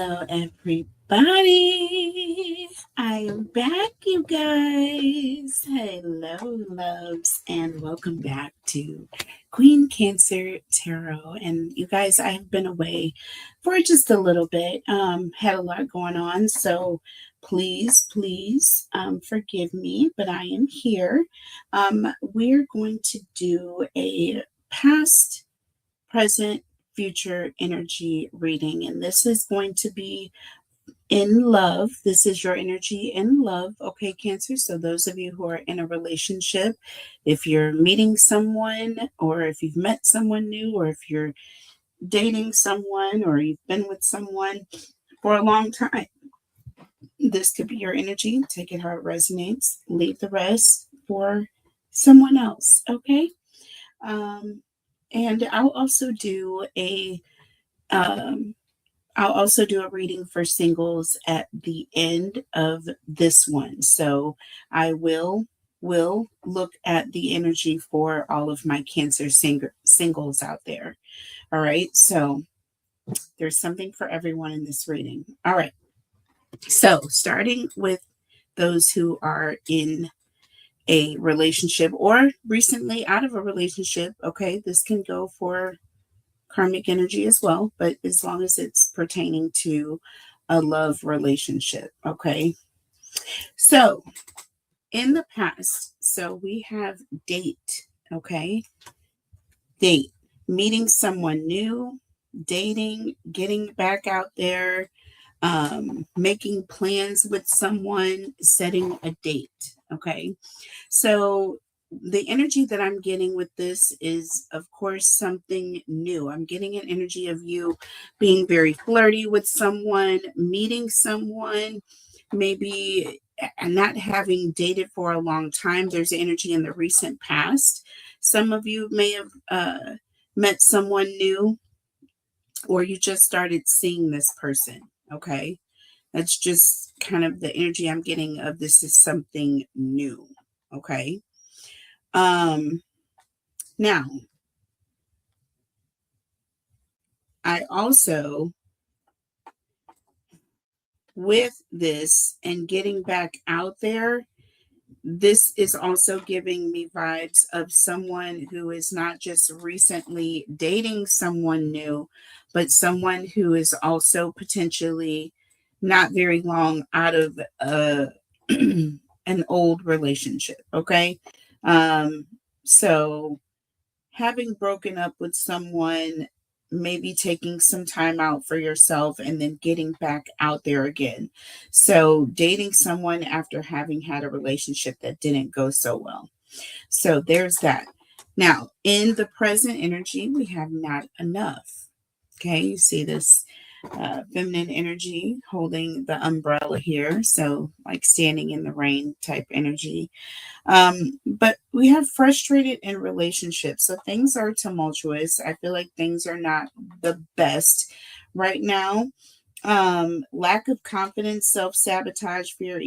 Hello, everybody. I am back, you guys. Hello, loves, and welcome back to Queen Cancer Tarot. And you guys, I have been away for just a little bit. Had a lot going on, so please, forgive me, but I am here. We're going to do a past, present, future energy reading. And this is going to be in love. This is your energy in love. Okay, Cancer. So, those of you who are in a relationship, if you're meeting someone, or if you've met someone new, or if you're dating someone, or you've been with someone for a long time, this could be your energy. Take it how it resonates. Leave the rest for someone else. Okay. Um, and um, I'll also do a reading for singles at the end of this one. So I will look at the energy for all of my Cancer singles out there. All right. So there's something for everyone in this reading. All right. So starting with those who are in a relationship or recently out of a relationship. Okay. This can go for karmic energy as well, but as long as it's pertaining to a love relationship. Okay. So in the past, so we have date. Okay. Date, meeting someone new, dating, getting back out there, making plans with someone, setting a date. Okay. So the energy that I'm getting with this is, of course, something new. I'm getting an energy of you being very flirty with someone, meeting someone, maybe not having dated for a long time. There's energy in the recent past. Some of you may have met someone new, or you just started seeing this person. Okay. That's just kind of the energy I'm getting of this is something new. Okay. Now, I also, with this and getting back out there, this is also giving me vibes of someone who is not just recently dating someone new, but someone who is also potentially not very long out of an old relationship. Okay. So having broken up with someone, maybe taking some time out for yourself and then getting back out there again. So dating someone after having had a relationship that didn't go so well. So there's that. Now, in the present energy, we have not enough. Okay, you see this feminine energy holding the umbrella here. So, like standing in the rain type energy. But we have frustrated in relationships. So things are tumultuous. I feel like things are not the best right now. Lack of confidence, self-sabotage, fear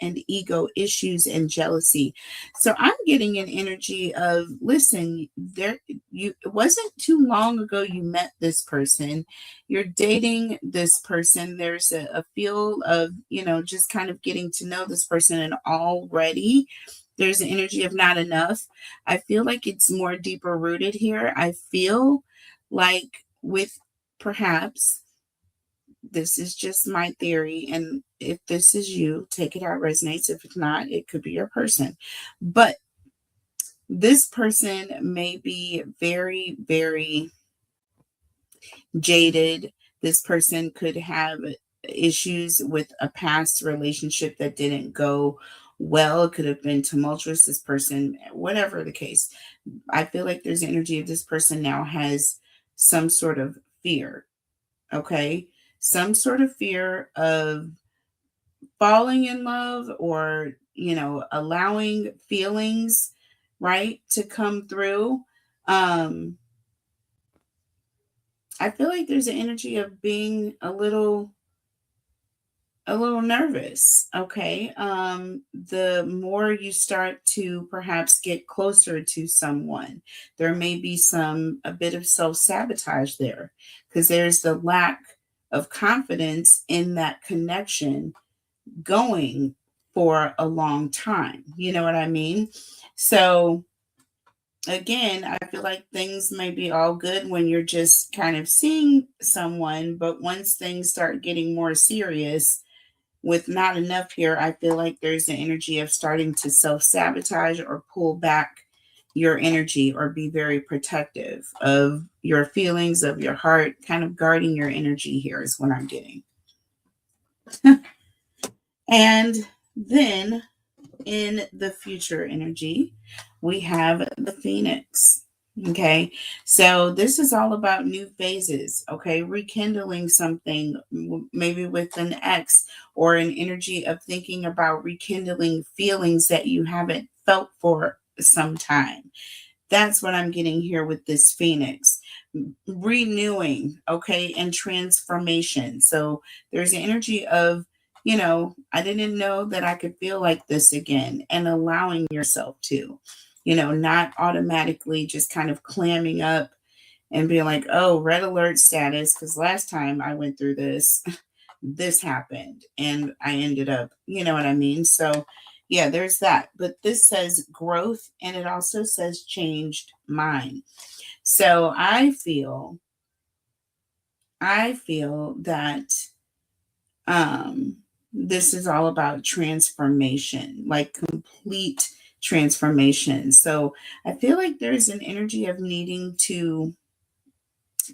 and ego issues, and jealousy. So I'm getting an energy of, listen, it wasn't too long ago you met this person. You're dating this person. There's a feel of, just kind of getting to know this person, and already there's an energy of not enough. I feel like it's more deeper rooted here. I feel like with perhaps, this is just my theory, and if this is you, take it how it resonates. If it's not, it could be your person. But this person may be very, very jaded. This person could have issues with a past relationship that didn't go well. It could have been tumultuous. This person, whatever the case, I feel like there's energy of this person now has some sort of fear. Okay. Some sort of fear of falling in love, or, allowing feelings, right, to come through. Um, I feel like there's an energy of being a little nervous. Okay. The more you start to perhaps get closer to someone, there may be a bit of self-sabotage there, because there's the lack of confidence in that connection going for a long time. You know what I mean? So, again, I feel like things may be all good when you're just kind of seeing someone, but once things start getting more serious, with not enough here, I feel like there's an energy of starting to self sabotage or pull back your energy or be very protective of your feelings, of your heart, kind of guarding your energy here is what I'm getting. And then in the future energy, we have the Phoenix. Okay, so this is all about new phases, okay, rekindling something, maybe with an ex, or an energy of thinking about rekindling feelings that you haven't felt for some time. That's what I'm getting here with this Phoenix. Renewing, okay, and transformation. So there's an energy of, I didn't know that I could feel like this again, and allowing yourself to, not automatically just kind of clamming up and being like, oh, red alert status, because last time I went through this, this happened and I ended up, you know what I mean? So, yeah, there's that. But this says growth, and it also says changed mind. So I feel that um this is all about transformation, like complete transformation. So I feel like there's an energy of needing to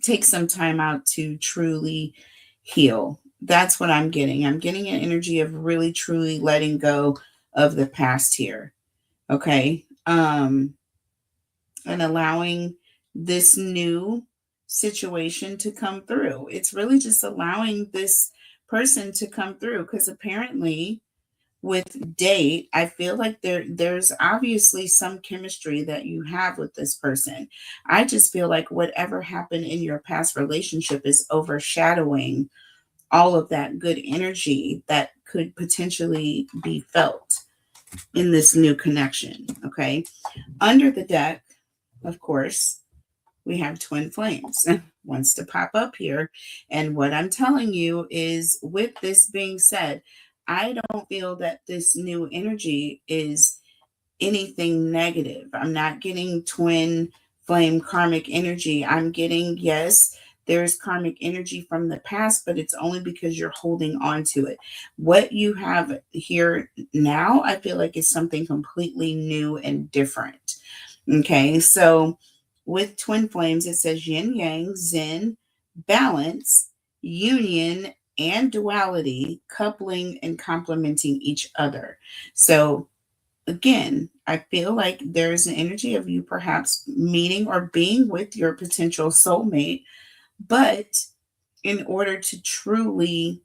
take some time out to truly heal. That's what I'm getting. I'm getting an energy of really truly letting go of the past here. Okay. And allowing this new situation to come through. It's really just allowing this person to come through, because apparently with date, I feel like there's obviously some chemistry that you have with this person. I just feel like whatever happened in your past relationship is overshadowing all of that good energy that could potentially be felt in this new connection. Okay. Under the deck, of course, we have twin flames wants to pop up here. And what I'm telling you is, with this being said, I don't feel that this new energy is anything negative. I'm not getting twin flame karmic energy. I'm getting, yes, there's karmic energy from the past, but it's only because you're holding on to it. What you have here now, I feel like, is something completely new and different. Okay, so with twin flames, it says yin yang, zen, balance, union, and duality, coupling and complementing each other. So again, I feel like there's an energy of you perhaps meeting or being with your potential soulmate, but in order to truly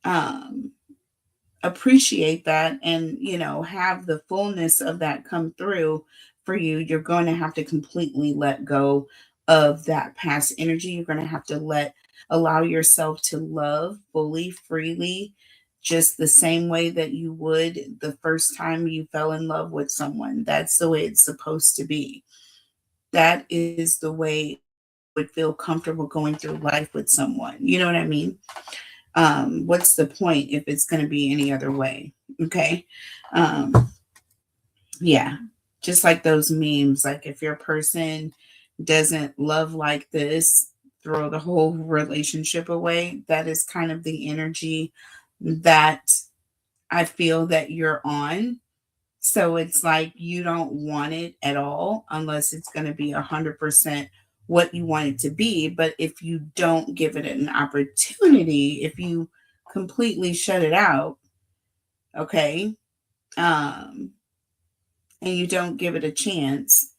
um, appreciate that, and have the fullness of that come through for you, you're going to have to completely let go of that past energy. You're going to have to allow yourself to love fully, freely, just the same way that you would the first time you fell in love with someone. That's the way it's supposed to be. That is the way you would feel comfortable going through life with someone. You know what I mean? What's the point if it's going to be any other way? Okay. Um, yeah. Just like those memes, like if your person doesn't love like this, throw the whole relationship away. That is kind of the energy that I feel that you're on. So it's like you don't want it at all unless it's going to be 100% what you want it to be. But if you don't give it an opportunity, if you completely shut it out, okay, um, and you don't give it a chance,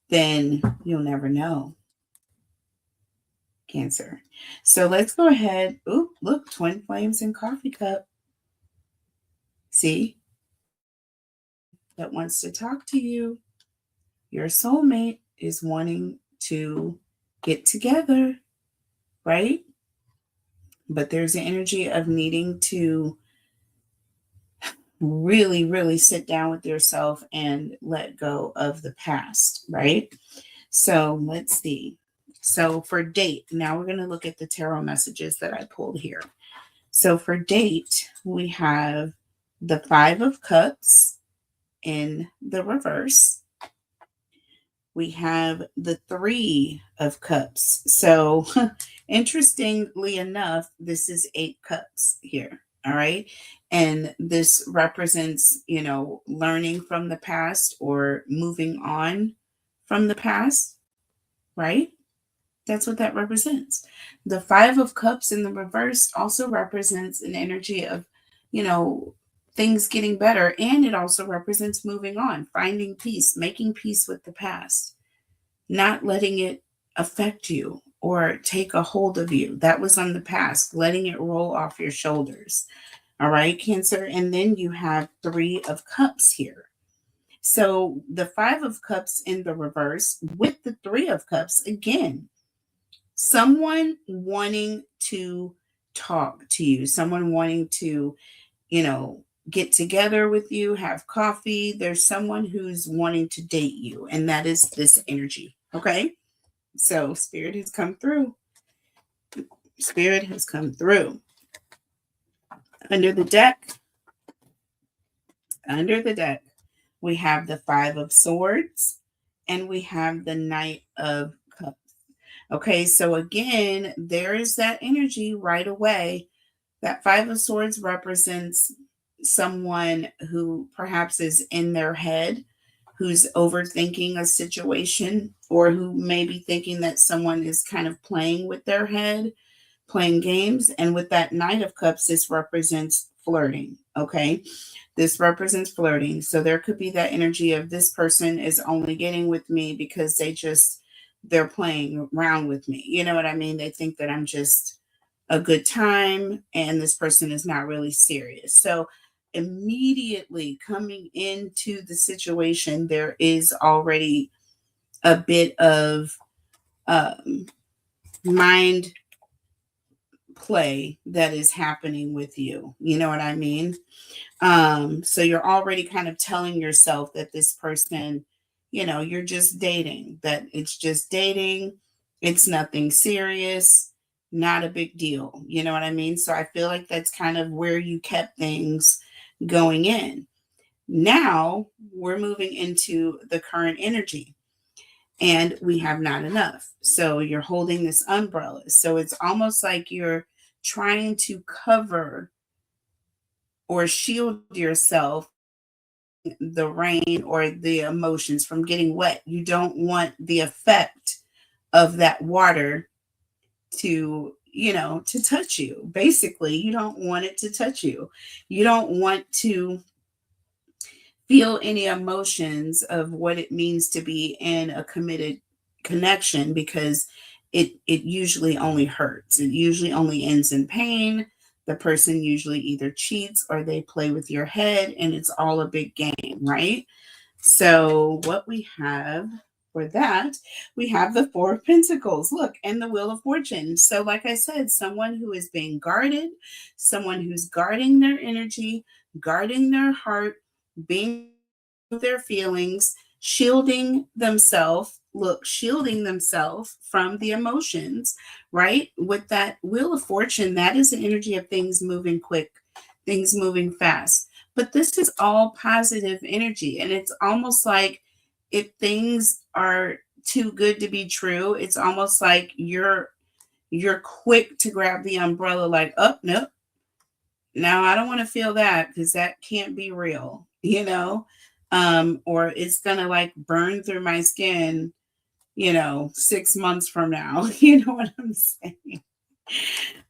then you'll never know. Cancer. So let's go ahead. Oop, look, twin flames and coffee cup. See, that wants to talk to you. Your soulmate is wanting to get together, right? But there's an energy of needing to really, really sit down with yourself and let go of the past, right? So let's see. So for date, now we're going to look at the tarot messages that I pulled here. So for date, we have the Five of Cups in the reverse. We have the Three of Cups. So interestingly enough, this is 8 cups here. All right. And this represents, learning from the past or moving on from the past, right? That's what that represents. The Five of Cups in the reverse also represents an energy of, you know, things getting better. And it also represents moving on, finding peace, making peace with the past, not letting it affect you or take a hold of you. That was on the past, letting it roll off your shoulders. All right, Cancer. And then you have Three of Cups here. So the Five of Cups in the reverse with the Three of Cups, again, someone wanting to talk to you, someone wanting to, get together with you, have coffee. There's someone who's wanting to date you, and that is this energy. Okay. So Spirit has come through. Spirit has come through. Under the deck, we have the Five of Swords and we have the Knight of Cups. Okay, so again, there is that energy right away. That Five of Swords represents someone who perhaps is in their head, who's overthinking a situation, or who may be thinking that someone is kind of playing with their head, playing games. And with that Knight of Cups, this represents flirting. Okay, this represents flirting. So there could be that energy of this person is only getting with me because they're playing around with me. You know what I mean? They think that I'm just a good time and this person is not really serious. So immediately coming into the situation, there is already a bit of mind play that is happening with you. You know what I mean? So you're already kind of telling yourself that this person, you're just dating, that it's just dating. It's nothing serious, not a big deal. You know what I mean? So I feel like that's kind of where you kept things going in. Now we're moving into the current energy and we have not enough. So you're holding this umbrella. So it's almost like you're trying to cover or shield yourself the rain or the emotions from getting wet. You don't want the effect of that water to touch you. Basically, you don't want it to touch you. You don't want to feel any emotions of what it means to be in a committed connection, because it usually only hurts. It usually only ends in pain. The person usually either cheats or they play with your head, and it's all a big game, right? So what we have for that, we have the Four of Pentacles. Look, and the Wheel of Fortune. So like I said, someone who is being guarded, someone who's guarding their energy, guarding their heart, being their feelings, shielding themselves, shielding themselves from the emotions, right? With that Wheel of Fortune, that is the energy of things moving quick, things moving fast. But this is all positive energy. And it's almost like if things are too good to be true, it's almost like you're quick to grab the umbrella, like, oh, no, now I don't want to feel that because that can't be real, or it's gonna like burn through my skin, 6 months from now. You know what I'm saying?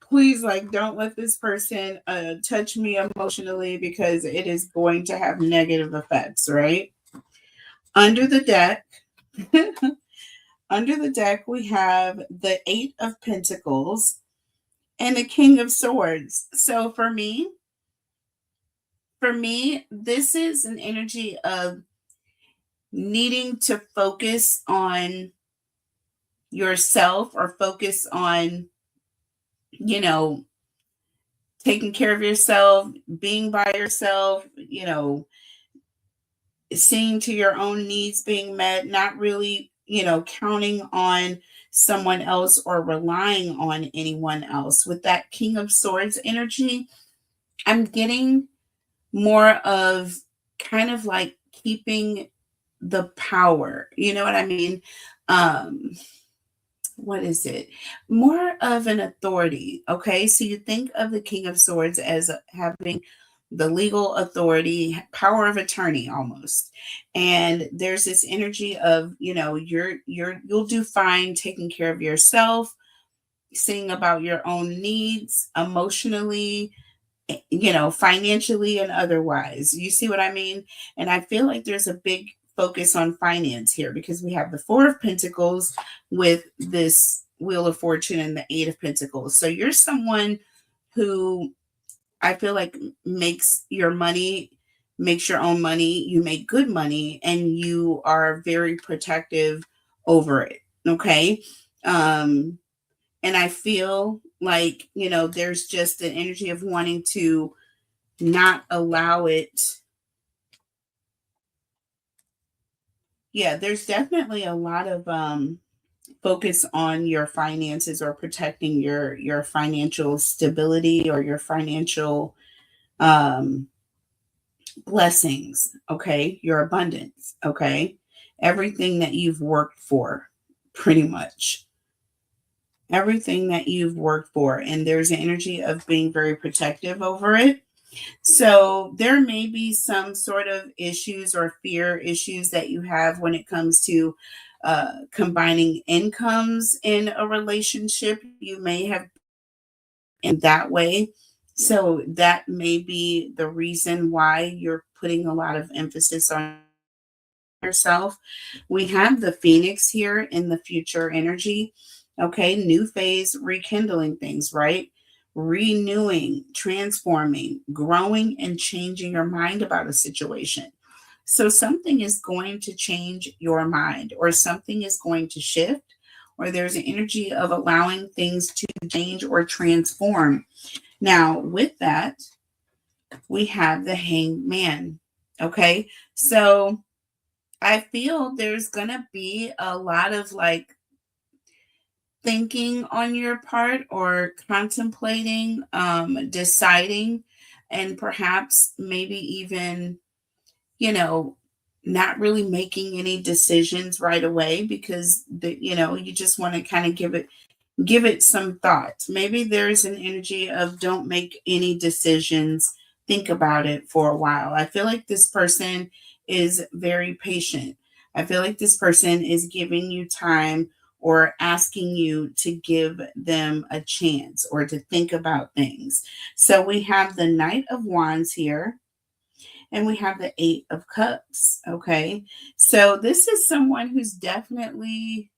Please, like, don't let this person touch me emotionally, because it is going to have negative effects, right? Under the deck, we have the Eight of Pentacles and the King of Swords. So for me, this is an energy of needing to focus on yourself, or focus on, taking care of yourself, being by yourself, seeing to your own needs being met, not really, counting on someone else or relying on anyone else. With that King of Swords energy, I'm getting more of kind of like keeping the power. You know what I mean? Um, what is it? More of an authority. Okay. So you think of the King of Swords as having the legal authority, power of attorney almost. And there's this energy of, you'll do fine taking care of yourself, seeing about your own needs emotionally, financially and otherwise. You see what I mean? And I feel like there's a big focus on finance here because we have the Four of Pentacles with this Wheel of Fortune and the Eight of Pentacles. So you're someone who I feel like makes your money, makes your own money, you make good money, and you are very protective over it. Okay. And I feel like, there's just an energy of wanting to not allow it. Yeah, there's definitely a lot of focus on your finances or protecting your financial stability or your financial um blessings, okay? Your abundance, okay? Everything that you've worked for, pretty much. Everything that you've worked for. And there's an energy of being very protective over it. So there may be some sort of issues or fear issues that you have when it comes to combining incomes in a relationship. You may have in that way. So that may be the reason why you're putting a lot of emphasis on yourself. We have the Phoenix here in the future energy. Okay, new phase, rekindling things, right? Renewing, transforming, growing, and changing your mind about a situation. So something is going to change your mind, or something is going to shift, or there's an energy of allowing things to change or transform. Now, with that, we have the Hanged Man. Okay, so I feel there's going to be a lot of like thinking on your part or contemplating, deciding, and perhaps maybe even, you know, not really making any decisions right away because you just want to kind of give it some thought. Maybe there's an energy of don't make any decisions, think about it for a while. I feel like this person is very patient. I feel like this person is giving you time or asking you to give them a chance or to think about things. So we have the Knight of Wands here and we have the Eight of Cups. Okay. So this is someone who's definitely,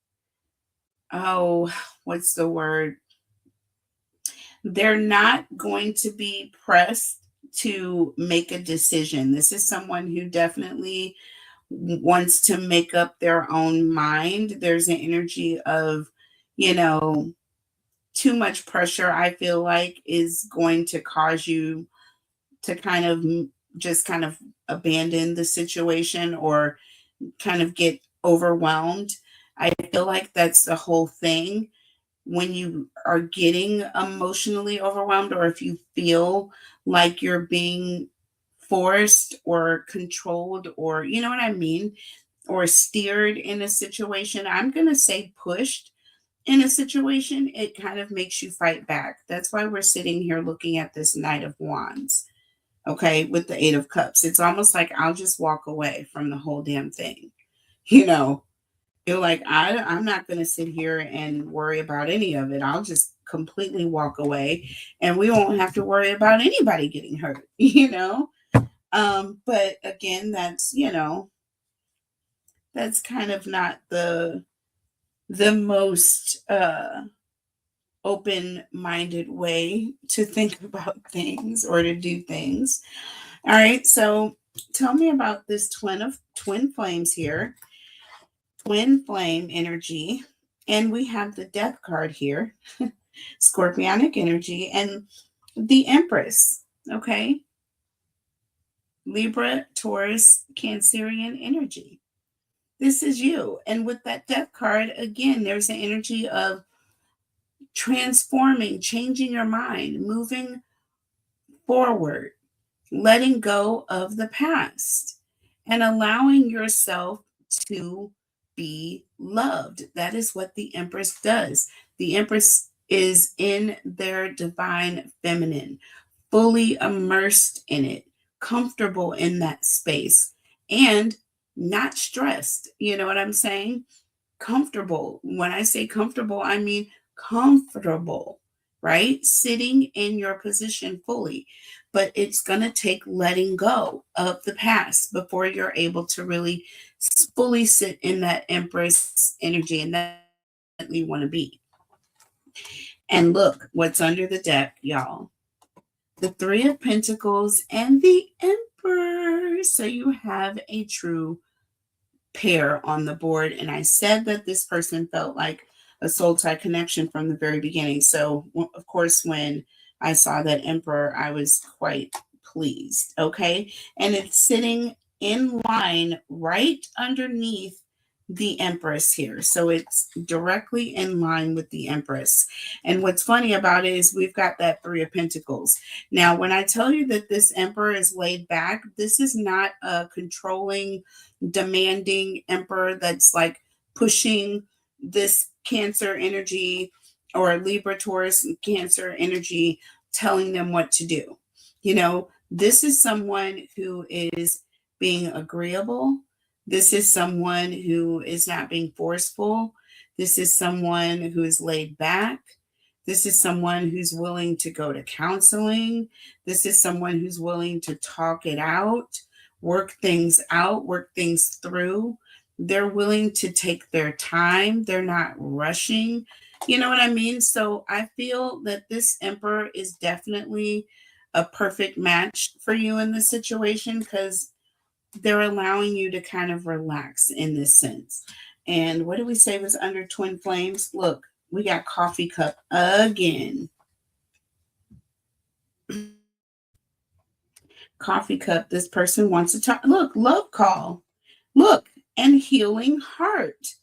oh, what's the word? They're not going to be pressed to make a decision. This is someone who definitely wants to make up their own mind. There's an energy of, you know, too much pressure, I feel like, is going to cause you to kind of just kind of abandon the situation or kind of get overwhelmed. I feel like that's the whole thing when you are getting emotionally overwhelmed, or if you feel like you're being forced or controlled, or you know what I mean, or steered in a situation. I'm going to say pushed in a situation, it kind of makes you fight back. That's why we're sitting here looking at this Knight of Wands, okay, with the Eight of Cups. It's almost like I'll just walk away from the whole damn thing. You know, you're like, I'm not going to sit here and worry about any of it. I'll just completely walk away and we won't have to worry about anybody getting hurt, you know? But again, that's kind of not the most open-minded way to think about things or to do things. All right, so tell me about this twin flames here. Twin flame energy, and we have the Death card here. Scorpionic energy and the Empress. Okay, Libra, Taurus, Cancerian energy. This is you. And with that death card, again, there's an energy of transforming, changing your mind, moving forward, letting go of the past, and allowing yourself to be loved. That is what the Empress does. The Empress is in their divine feminine, fully immersed in it, comfortable in that space, and not stressed. You know what I'm saying? Comfortable. When I say comfortable, I mean comfortable, right? Sitting in your position fully. But it's going to take letting go of the past before you're able to really fully sit in that Empress energy, and that you want to be. And look what's under the deck, y'all. The Three of Pentacles and the Emperor. So you have a true pair on the board. And I said that this person felt like a soul tie connection from the very beginning. So, of course, when I saw that Emperor, I was quite pleased. Okay. And it's sitting in line right underneath the Empress here. So it's directly in line with the Empress. And what's funny about it is we've got that Three of Pentacles. Now, when I tell you that this Emperor is laid back, this is not a controlling, demanding Emperor that's like pushing this Cancer energy or Libra, Taurus, Cancer energy, telling them what to do. You know, this is someone who is being agreeable. This is someone who is not being forceful. This is someone who is laid back. This is someone who's willing to go to counseling. This is someone who's willing to talk it out, work things through. They're willing to take their time. They're not rushing. You know what I mean? So I feel that this Emperor is definitely a perfect match for you in this situation because they're allowing you to kind of relax in this sense. And what did we say was under twin flames? Look, we got coffee cup again. Coffee cup. This person wants to talk. Look, love call. Look, and healing heart.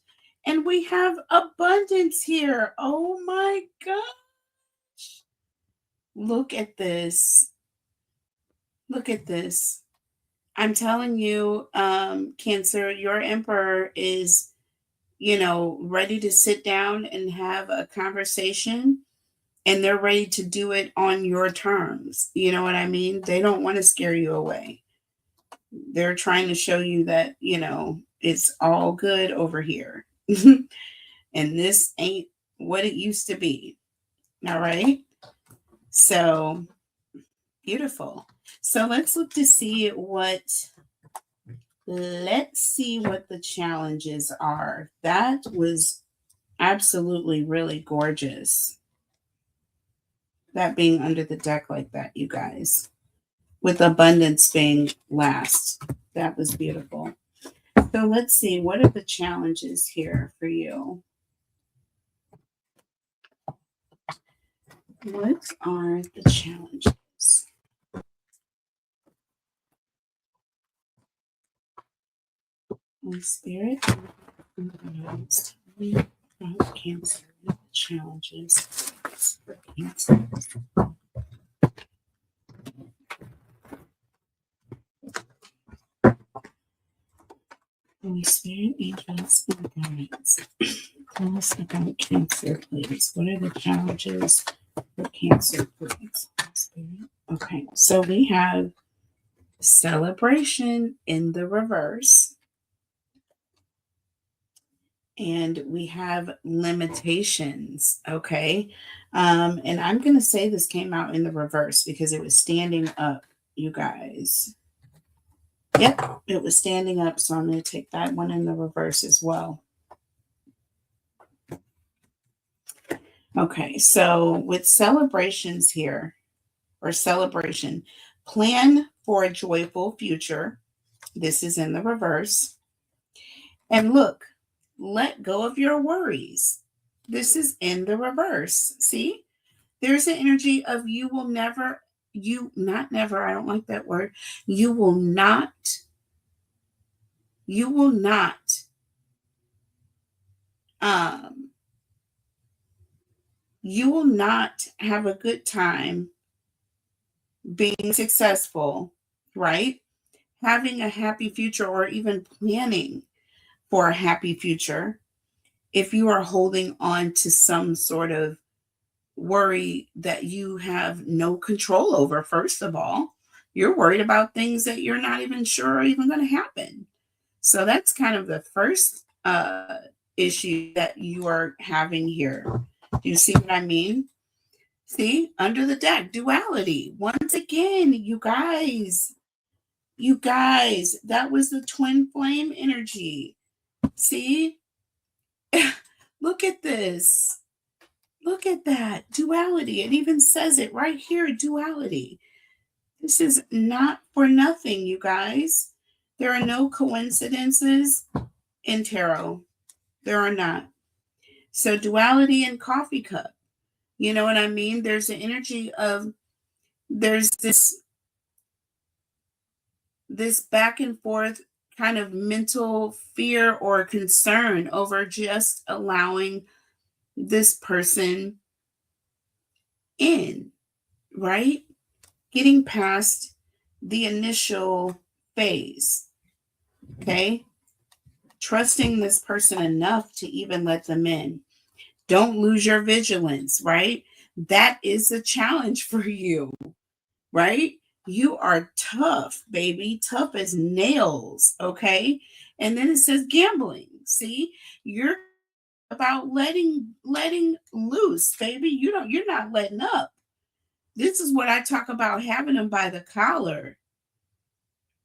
And we have abundance here. Oh my gosh. Look at this. Look at this. I'm telling you, Cancer, your Emperor is, ready to sit down and have a conversation, and they're ready to do it on your terms. You know what I mean? They don't want to scare you away. They're trying to show you that, it's all good over here. And this ain't what it used to be. All right. So beautiful. So let's look to see let's see what the challenges are. That was absolutely really gorgeous. That being under the deck like that, you guys, with abundance being last. That was beautiful. So let's see, what are the challenges here for you? What are the challenges? Holy Spirit, guys, tell me about Cancer. What are the challenges for Cancer? Holy Spirit, angels, and guides. Tell us about Cancer, please. What are the challenges for Cancer, please? Holy Spirit. Okay, so we have celebration in the reverse. And we have limitations. Okay. And I'm going to say this came out in the reverse because it was standing up, you guys. Yep, it was standing up. So I'm going to take that one in the reverse as well. Okay. So with celebrations here, or celebration, plan for a joyful future. This is in the reverse. And look, let go of your worries. This is in the reverse. See? There's an energy of you will never, not never, I don't like that word. You will not um, you will not have a good time being successful, right? Having a happy future or even planning for a happy future if you are holding on to some sort of worry that you have no control over. First of all, you're worried about things that you're not even sure are even going to happen. So that's kind of the first issue that you are having here. Do you see what I mean? See, under the deck, duality. Once again, you guys, that was the twin flame energy. See, look at this. Look at that duality. It even says it right here, duality. This is not for nothing, you guys. There are no coincidences in tarot. There are not. So duality and coffee cup. You know what I mean? There's the energy of there's this back and forth kind of mental fear or concern over just allowing this person in, right? Getting past the initial phase, okay? Trusting this person enough to even let them in. Don't lose your vigilance, right? That is a challenge for you, right? You are tough, baby, tough as nails, okay? And then it says gambling. See, you're about letting loose, baby. You're not letting up. This is what I talk about, having them by the collar.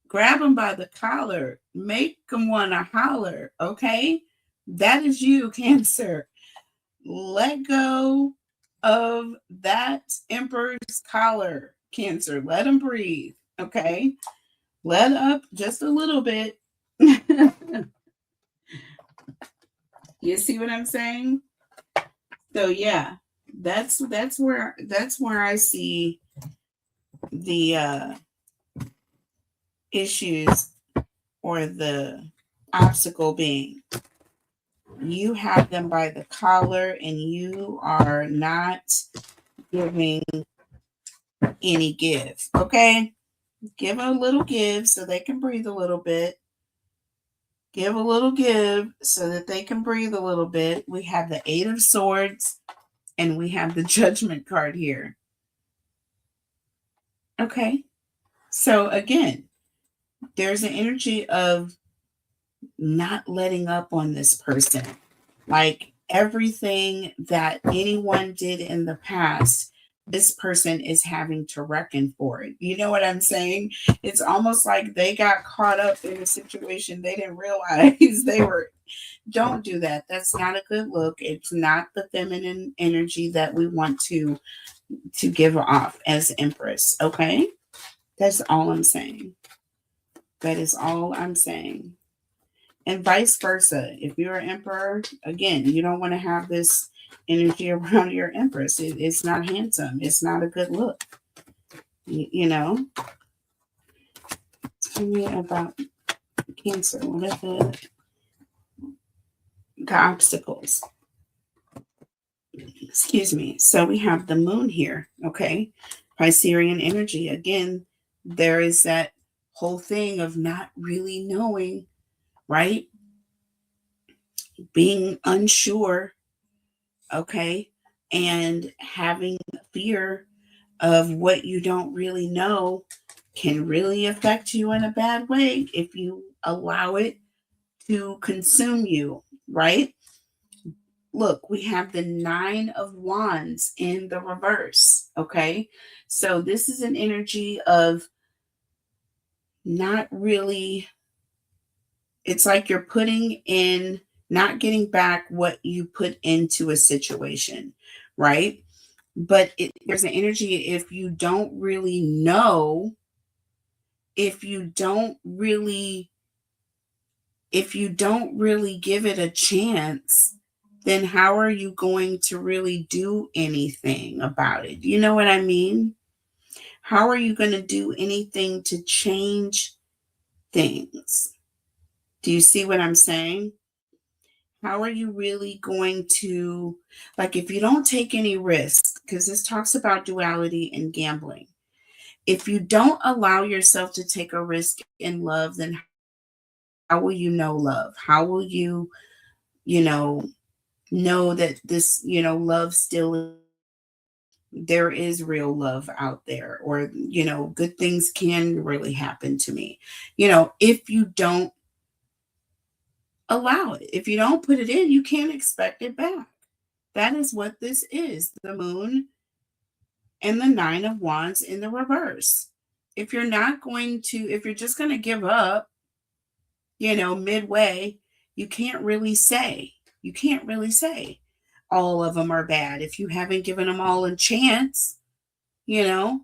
Grab them by the collar. Make them want to holler, okay? That is you, Cancer. Let go of that Empress collar, Cancer. Let them breathe, okay? Let up just a little bit. You see what I'm saying? So yeah, that's where I see the issues or the obstacle being. You have them by the collar and you are not giving any give. Okay? Give a little give so they can breathe a little bit. Give a little give so that they can breathe a little bit. We have the Eight of Swords and we have the Judgment card here. Okay? So again, there's an energy of not letting up on this person. Like everything that anyone did in the past, this person is having to reckon for it. You know what I'm saying? It's almost like they got caught up in a situation they didn't realize they were. Don't do that. That's not a good look. It's not the feminine energy that we want to give off as Empress. Okay? That's all I'm saying. That is all I'm saying. And vice versa. If you're an emperor, again, you don't want to have this energy around your empress. It's not handsome. It's not a good look. You know? Tell me about Cancer. What are the obstacles? Excuse me. So we have the moon here. Okay. Piscean energy. Again, there is that whole thing of not really knowing, right? Being unsure, okay, and having fear of what you don't really know can really affect you in a bad way if you allow it to consume you, right? Look, we have the Nine of Wands in the reverse, okay? So this is an energy of not really, it's like you're putting in, not getting back what you put into a situation, right? But there's an energy if you don't really know, if you don't really give it a chance, then how are you going to really do anything about it? You know what I mean? How are you going to do anything to change things? Do you see what I'm saying? How are you really going to, like, if you don't take any risks, because this talks about duality and gambling. If you don't allow yourself to take a risk in love, then how will you know love? How will you know that this, love still, there is real love out there, or, good things can really happen to me. If you don't allow it, if you don't put it in, you can't expect it back. That is what this is, the moon and the 9 of Wands in the reverse. If you're not going to, if you're just going to give up, midway, you can't really say, all of them are bad. If you haven't given them all a chance, you know,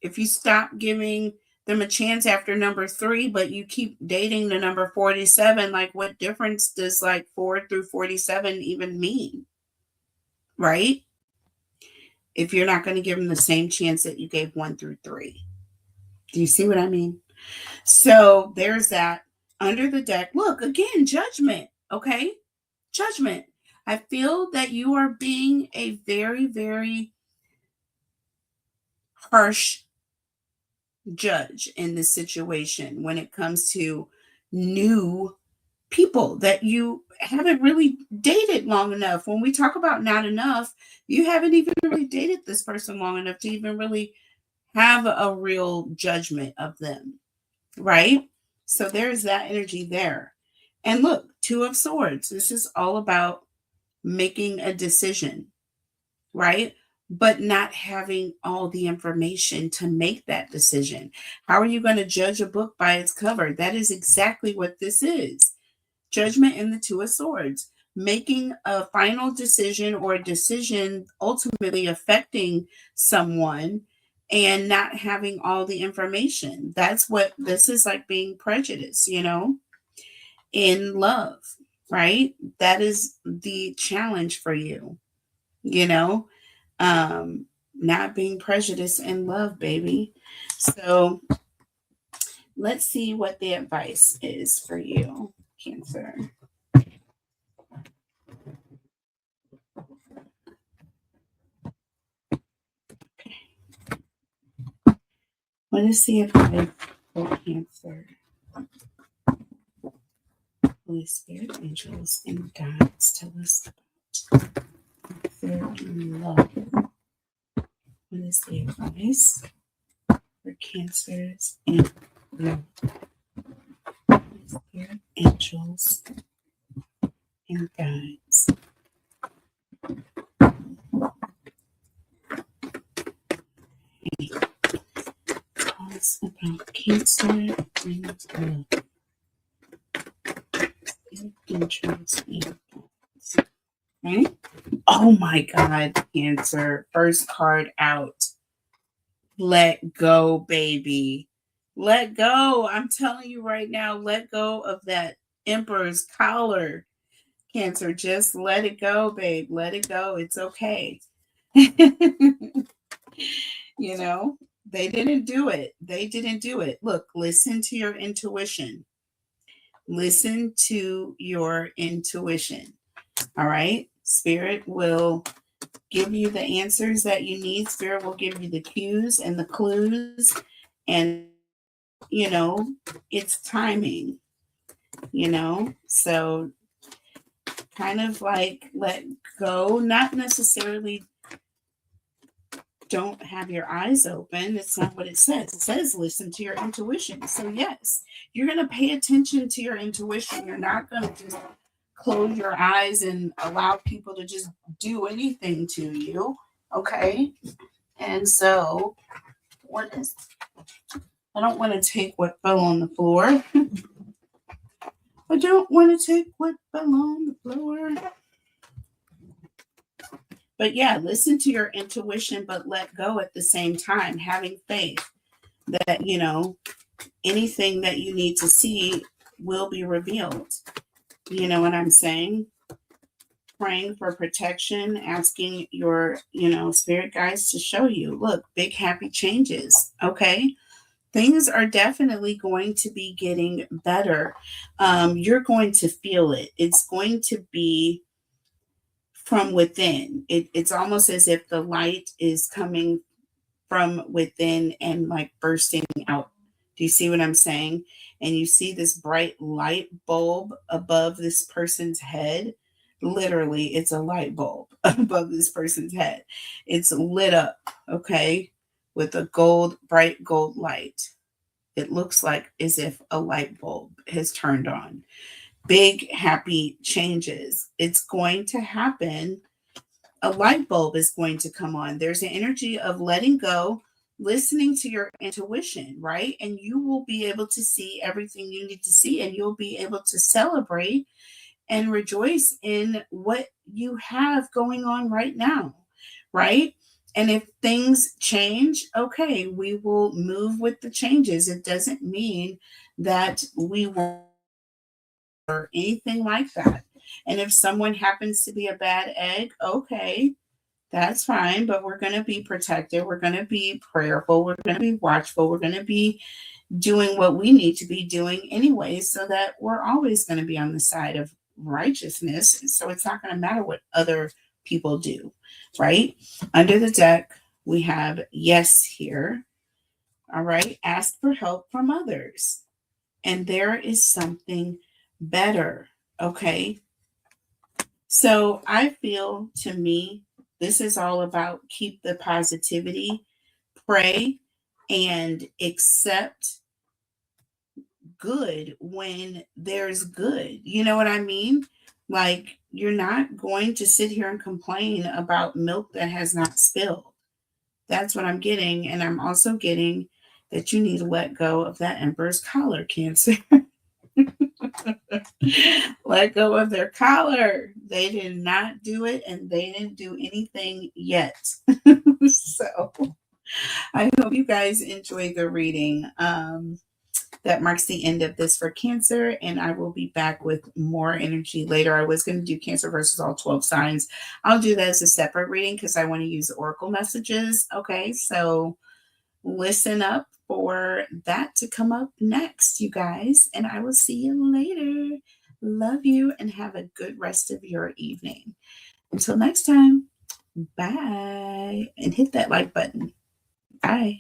if you stop giving them a chance after number 3, but you keep dating the number 47, like what difference does like 4 through 47 even mean? Right? If you're not going to give them the same chance that you gave 1 through 3. Do you see what I mean? So there's that. Under the deck, look, again, judgment. Okay? Judgment. I feel that you are being a very, very harsh judge in this situation when it comes to new people that you haven't really dated long enough. When we talk about not enough, you haven't even really dated this person long enough to even really have a real judgment of them, right? So there's that energy there. And look, 2 of Swords. This is all about making a decision, right? But not having all the information to make that decision. How are you going to judge a book by its cover? That is exactly what this is. Judgment in the 2 of Swords. Making a final decision or a decision ultimately affecting someone and not having all the information. That's what this is, like being prejudiced, in love, right? That is the challenge for you, you know, not being prejudiced in love, baby. So let's see what the advice is for you, Cancer. What is the advice for Cancer? Holy Spirit, angels, and guides, tell us about Cancer and love. What is the advice for Cancers and love? Spirit, angels, and guides. Tell us about Cancer and love. Spirit, angels, and guides. Right? Oh my God, Cancer. First card out. Let go, baby. Let go. I'm telling you right now, let go of that Emperor's collar. Cancer, just let it go, babe. Let it go. It's okay. You know, they didn't do it. They didn't do it. Look, listen to your intuition. Listen to your intuition. All right. Spirit will give you the answers that you need. Spirit will give you the cues and the clues. And, it's timing, So kind of like let go, not necessarily don't have your eyes open. It's not what it says. It says listen to your intuition. So yes, you're going to pay attention to your intuition. You're not going to just close your eyes and allow people to just do anything to you. Okay. And so I don't want to take what fell on the floor. I don't want to take what fell on the floor. But yeah, listen to your intuition, but let go at the same time, having faith that, anything that you need to see will be revealed. You know what I'm saying? Praying for protection, asking your, spirit guides to show you, look, big happy changes. Okay. things are definitely going to be getting better. You're going to feel it. It's going to be from within. It's almost as if the light is coming from within and like bursting out. Do you see what I'm saying? And you see this bright light bulb above this person's head. Literally, it's a light bulb above this person's head. It's lit up, okay, with a bright gold light. It looks like as if a light bulb has turned on. Big, happy changes. It's going to happen. A light bulb is going to come on. There's an energy of letting go, listening to your intuition, right? And you will be able to see everything you need to see, and you'll be able to celebrate and rejoice in what you have going on right now, right? And if things change, okay, we will move with the changes. It doesn't mean that we won't or anything like that. And if someone happens to be a bad egg, okay, that's fine, but we're going to be protected. We're going to be prayerful. We're going to be watchful. We're going to be doing what we need to be doing anyway, so that we're always going to be on the side of righteousness. So it's not going to matter what other people do, right? Under the deck, we have yes here. All right. Ask for help from others. And there is something better. Okay. So I feel, to me, this is all about keep the positivity, pray, and accept good when there's good. You know what I mean? Like, you're not going to sit here and complain about milk that has not spilled. That's what I'm getting. And I'm also getting that you need to let go of that Emperor's collar, Cancer. Let go of their collar. They did not do it, and they didn't do anything yet. So I hope you guys enjoy the reading. That marks the end of this for Cancer, and I will be back with more energy later. I was going to do Cancer versus all 12 signs. I'll do that as a separate reading because I want to use Oracle messages. Okay, so listen up for that to come up next, you guys, and I will see you later. Love you and have a good rest of your evening. Until next time, bye. And hit that like button. Bye.